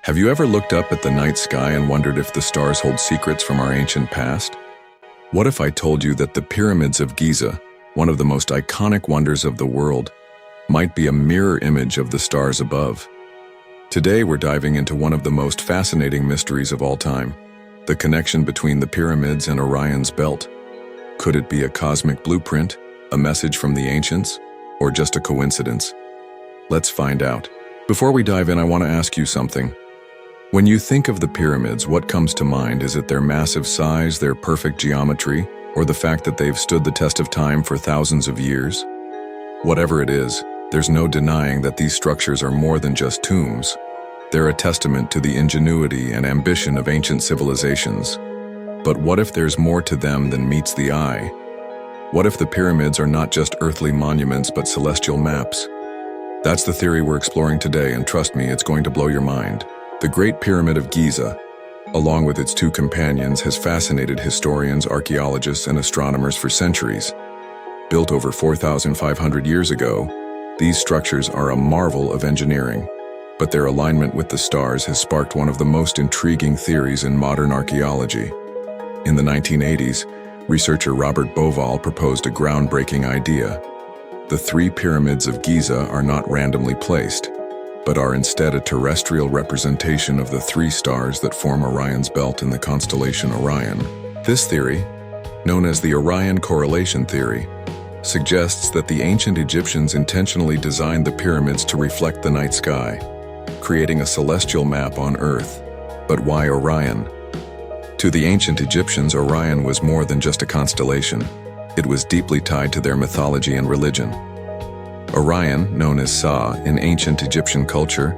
Have you ever looked up at the night sky and wondered if the stars hold secrets from our ancient past? What if I told you that the pyramids of Giza, one of the most iconic wonders of the world, might be a mirror image of the stars above? Today we're diving into one of the most fascinating mysteries of all time, the connection between the pyramids and Orion's belt. Could it be a cosmic blueprint, a message from the ancients, or just a coincidence? Let's find out. Before we dive in, I want to ask you something. When you think of the pyramids, what comes to mind? Is it their massive size, their perfect geometry, or the fact that they've stood the test of time for thousands of years? Whatever it is, there's no denying that these structures are more than just tombs. They're a testament to the ingenuity and ambition of ancient civilizations. But what if there's more to them than meets the eye? What if the pyramids are not just earthly monuments but celestial maps? That's the theory we're exploring today, and trust me, it's going to blow your mind. The Great Pyramid of Giza, along with its two companions, has fascinated historians, archaeologists, and astronomers for centuries. Built over 4,500 years ago, these structures are a marvel of engineering, but their alignment with the stars has sparked one of the most intriguing theories in modern archaeology. In the 1980s, researcher Robert Bauval proposed a groundbreaking idea. The three pyramids of Giza are not randomly placed, but are instead a terrestrial representation of the three stars that form Orion's belt in the constellation Orion. This theory, known as the Orion Correlation Theory, suggests that the ancient Egyptians intentionally designed the pyramids to reflect the night sky, creating a celestial map on Earth. But why Orion? To the ancient Egyptians, Orion was more than just a constellation. It was deeply tied to their mythology and religion. Orion, known as Sa in ancient Egyptian culture,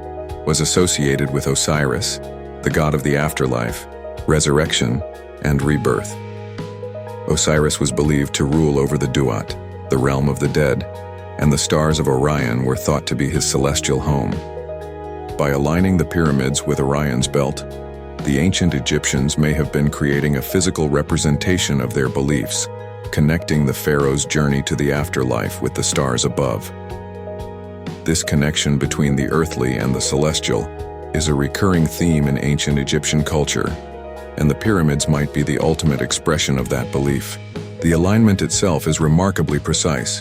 was associated with Osiris, the god of the afterlife, resurrection, and rebirth. Osiris was believed to rule over the Duat, the realm of the dead, and the stars of Orion were thought to be his celestial home. By aligning the pyramids with Orion's belt, the ancient Egyptians may have been creating a physical representation of their beliefs, connecting the pharaoh's journey to the afterlife with the stars above. This connection between the earthly and the celestial is a recurring theme in ancient Egyptian culture, and the pyramids might be the ultimate expression of that belief. The alignment itself is remarkably precise.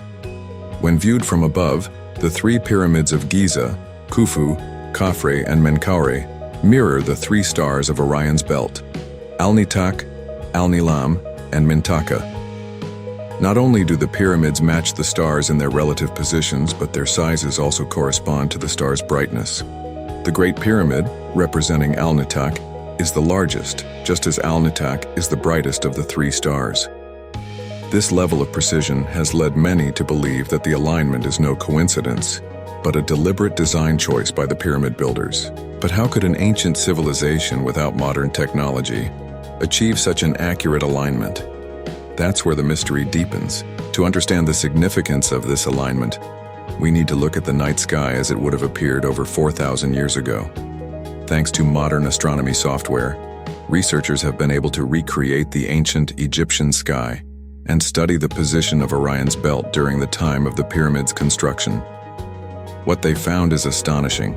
When viewed from above, the three pyramids of Giza, Khufu, Khafre, and Menkaure, mirror the three stars of Orion's belt, Al-Nitak, Al-Nilam, and Mintaka. Not only do the pyramids match the stars in their relative positions, but their sizes also correspond to the star's brightness. The Great Pyramid, representing Al-Nitak, is the largest, just as Al-Nitak is the brightest of the three stars. This level of precision has led many to believe that the alignment is no coincidence, but a deliberate design choice by the pyramid builders. But how could an ancient civilization without modern technology achieve such an accurate alignment? That's where the mystery deepens. To understand the significance of this alignment, we need to look at the night sky as it would have appeared over 4,000 years ago. Thanks to modern astronomy software, researchers have been able to recreate the ancient Egyptian sky and study the position of Orion's belt during the time of the pyramid's construction. What they found is astonishing.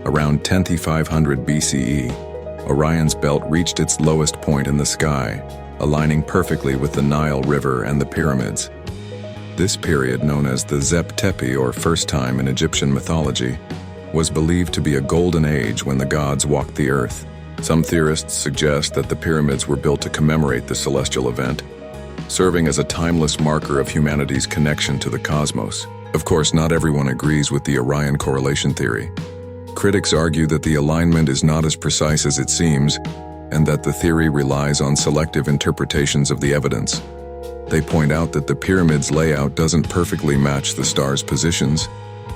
Around 10,500 BCE, Orion's belt reached its lowest point in the sky, aligning perfectly with the Nile River and the pyramids. This period, known as the Zep Tepi, or first time in Egyptian mythology, was believed to be a golden age when the gods walked the earth. Some theorists suggest that the pyramids were built to commemorate the celestial event, serving as a timeless marker of humanity's connection to the cosmos. Of course, not everyone agrees with the Orion Correlation Theory. Critics argue that the alignment is not as precise as it seems, and that the theory relies on selective interpretations of the evidence. They point out that the pyramid's layout doesn't perfectly match the stars' positions,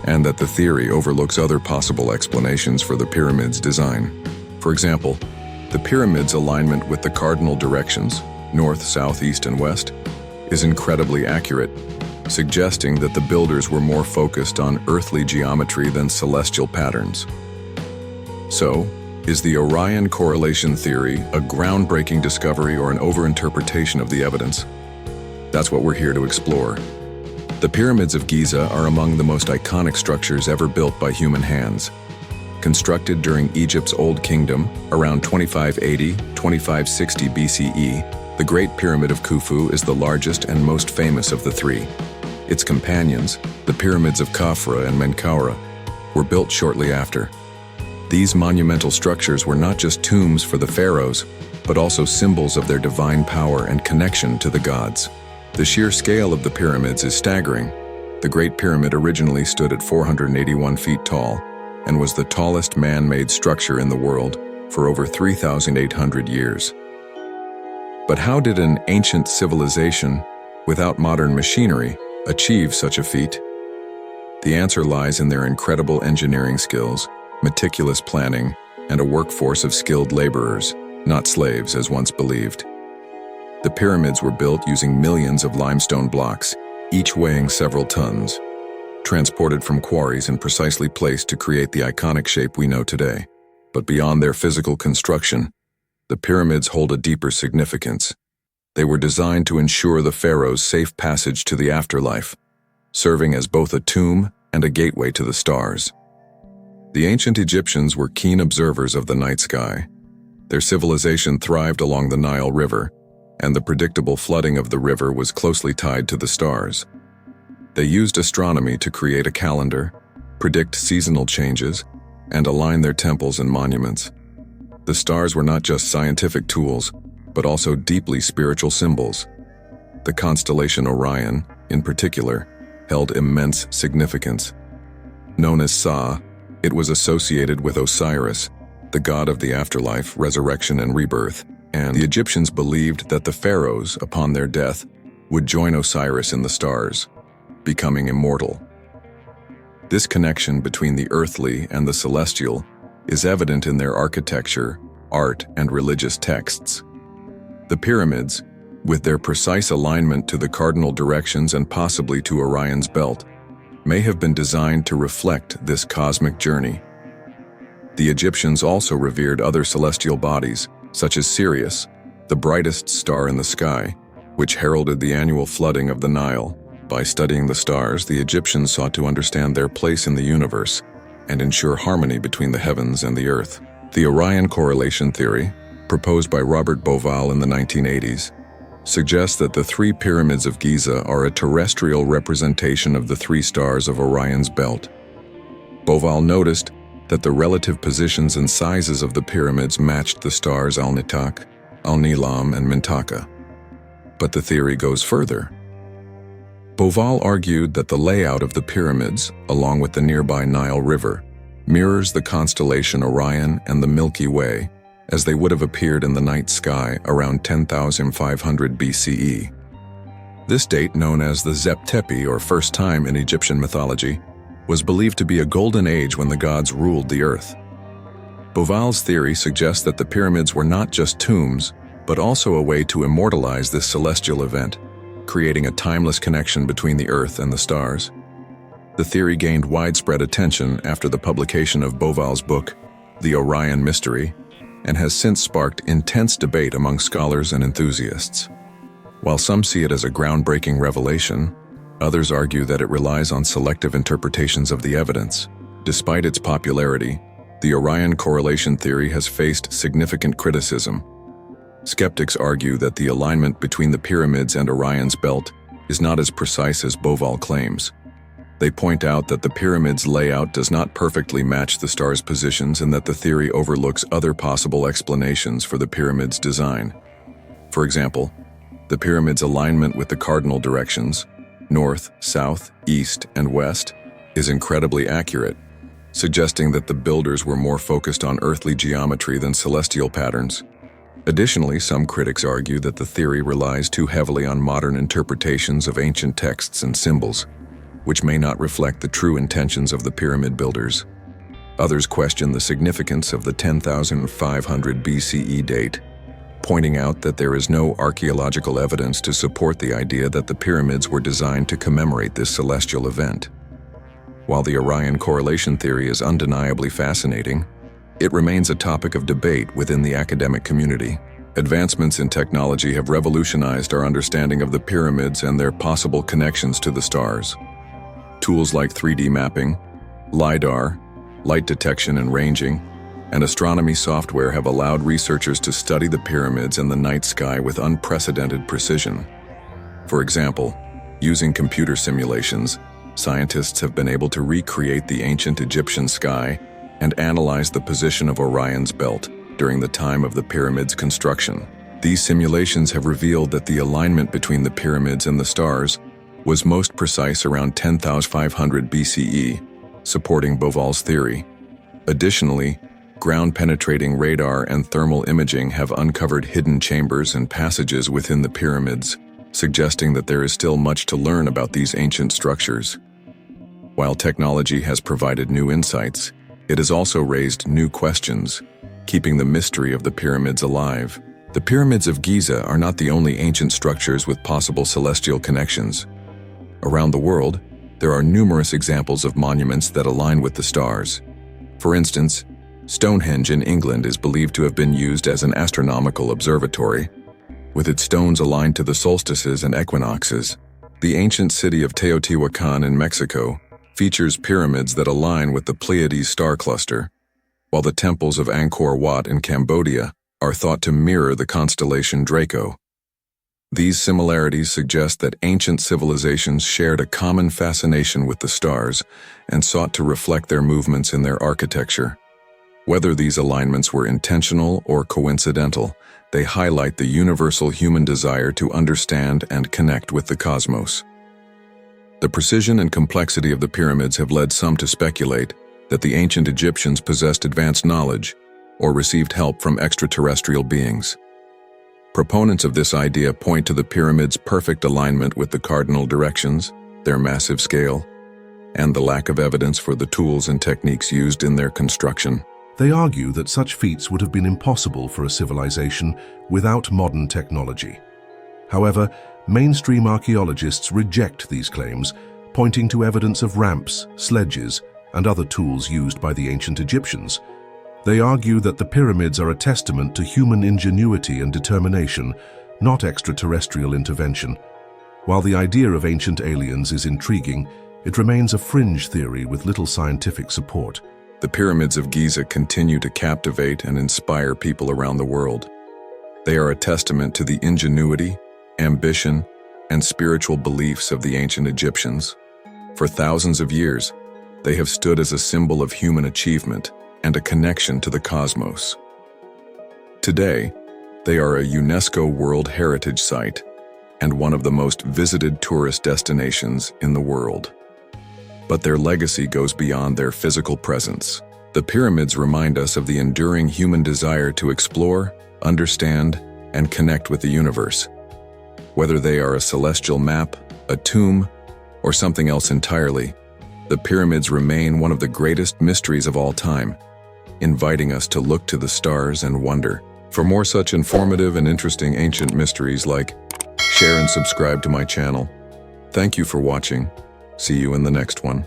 and that the theory overlooks other possible explanations for the pyramid's design. For example, the pyramid's alignment with the cardinal directions, north, south, east, and west, is incredibly accurate, suggesting that the builders were more focused on earthly geometry than celestial patterns. So, is the Orion Correlation Theory a groundbreaking discovery or an overinterpretation of the evidence? That's what we're here to explore. The pyramids of Giza are among the most iconic structures ever built by human hands. Constructed during Egypt's Old Kingdom, around 2580–2560 BCE, the Great Pyramid of Khufu is the largest and most famous of the three. Its companions, the pyramids of Khafra and Menkaura, were built shortly after. These monumental structures were not just tombs for the pharaohs, but also symbols of their divine power and connection to the gods. The sheer scale of the pyramids is staggering. The Great Pyramid originally stood at 481 feet tall and was the tallest man-made structure in the world for over 3,800 years. But how did an ancient civilization, without modern machinery, achieve such a feat? The answer lies in their incredible engineering skills, meticulous planning, and a workforce of skilled laborers, not slaves as once believed. The pyramids were built using millions of limestone blocks, each weighing several tons, transported from quarries and precisely placed to create the iconic shape we know today. But beyond their physical construction, the pyramids hold a deeper significance. They were designed to ensure the pharaoh's safe passage to the afterlife, serving as both a tomb and a gateway to the stars. The ancient Egyptians were keen observers of the night sky. Their civilization thrived along the Nile River, and the predictable flooding of the river was closely tied to the stars. They used astronomy to create a calendar, predict seasonal changes, and align their temples and monuments. The stars were not just scientific tools, but also deeply spiritual symbols. The constellation Orion, in particular, held immense significance. Known as Sa, it was associated with Osiris, the god of the afterlife, resurrection, and rebirth, and the Egyptians believed that the pharaohs, upon their death, would join Osiris in the stars, becoming immortal. This connection between the earthly and the celestial is evident in their architecture, art, and religious texts. The pyramids, with their precise alignment to the cardinal directions and possibly to Orion's belt, may have been designed to reflect this cosmic journey. The Egyptians also revered other celestial bodies, such as Sirius, the brightest star in the sky, which heralded the annual flooding of the Nile. By studying the stars, the Egyptians sought to understand their place in the universe and ensure harmony between the heavens and the earth. The Orion Correlation Theory, proposed by Robert Bauval in the 1980s, suggests that the three pyramids of Giza are a terrestrial representation of the three stars of Orion's belt. Bauval noticed that the relative positions and sizes of the pyramids matched the stars Al-Nitak, Al-Nilam, and Mintaka. But the theory goes further. Bauval argued that the layout of the pyramids, along with the nearby Nile River, mirrors the constellation Orion and the Milky Way, as they would have appeared in the night sky around 10,500 BCE. This date, known as the Zep Tepi, or first time in Egyptian mythology, was believed to be a golden age when the gods ruled the earth. Bauval's theory suggests that the pyramids were not just tombs, but also a way to immortalize this celestial event, creating a timeless connection between the earth and the stars. The theory gained widespread attention after the publication of Bauval's book, The Orion Mystery, and has since sparked intense debate among scholars and enthusiasts. While some see it as a groundbreaking revelation, others argue that it relies on selective interpretations of the evidence. Despite its popularity, the Orion Correlation Theory has faced significant criticism. Skeptics argue that the alignment between the pyramids and Orion's belt is not as precise as Bauval claims. They point out that the pyramid's layout does not perfectly match the stars' positions and that the theory overlooks other possible explanations for the pyramid's design. For example, the pyramid's alignment with the cardinal directions, north, south, east, and west, is incredibly accurate, suggesting that the builders were more focused on earthly geometry than celestial patterns. Additionally, some critics argue that the theory relies too heavily on modern interpretations of ancient texts and symbols, which may not reflect the true intentions of the pyramid builders. Others question the significance of the 10,500 BCE date, pointing out that there is no archaeological evidence to support the idea that the pyramids were designed to commemorate this celestial event. While the Orion Correlation Theory is undeniably fascinating, it remains a topic of debate within the academic community. Advancements in technology have revolutionized our understanding of the pyramids and their possible connections to the stars. Tools like 3D mapping, LiDAR, light detection and ranging, and astronomy software have allowed researchers to study the pyramids and the night sky with unprecedented precision. For example, using computer simulations, scientists have been able to recreate the ancient Egyptian sky and analyze the position of Orion's belt during the time of the pyramid's construction. These simulations have revealed that the alignment between the pyramids and the stars was most precise around 10,500 BCE, supporting Bauval's theory. Additionally, ground-penetrating radar and thermal imaging have uncovered hidden chambers and passages within the pyramids, suggesting that there is still much to learn about these ancient structures. While technology has provided new insights, it has also raised new questions, keeping the mystery of the pyramids alive. The pyramids of Giza are not the only ancient structures with possible celestial connections. Around the world, there are numerous examples of monuments that align with the stars. For instance, Stonehenge in England is believed to have been used as an astronomical observatory, with its stones aligned to the solstices and equinoxes. The ancient city of Teotihuacan in Mexico features pyramids that align with the Pleiades star cluster, while the temples of Angkor Wat in Cambodia are thought to mirror the constellation Draco. These similarities suggest that ancient civilizations shared a common fascination with the stars and sought to reflect their movements in their architecture. Whether these alignments were intentional or coincidental, they highlight the universal human desire to understand and connect with the cosmos. The precision and complexity of the pyramids have led some to speculate that the ancient Egyptians possessed advanced knowledge or received help from extraterrestrial beings. Proponents of this idea point to the pyramids' perfect alignment with the cardinal directions, their massive scale, and the lack of evidence for the tools and techniques used in their construction. They argue that such feats would have been impossible for a civilization without modern technology. However, mainstream archaeologists reject these claims, pointing to evidence of ramps, sledges, and other tools used by the ancient Egyptians. They argue that the pyramids are a testament to human ingenuity and determination, not extraterrestrial intervention. While the idea of ancient aliens is intriguing, it remains a fringe theory with little scientific support. The pyramids of Giza continue to captivate and inspire people around the world. They are a testament to the ingenuity, ambition, and spiritual beliefs of the ancient Egyptians. For thousands of years, they have stood as a symbol of human achievement and a connection to the cosmos. Today, they are a UNESCO World Heritage Site and one of the most visited tourist destinations in the world. But their legacy goes beyond their physical presence. The pyramids remind us of the enduring human desire to explore, understand, and connect with the universe. Whether they are a celestial map, a tomb, or something else entirely, the pyramids remain one of the greatest mysteries of all time, inviting us to look to the stars and wonder. For more such informative and interesting ancient mysteries, share and subscribe to my channel. Thank you for watching. See you in the next one.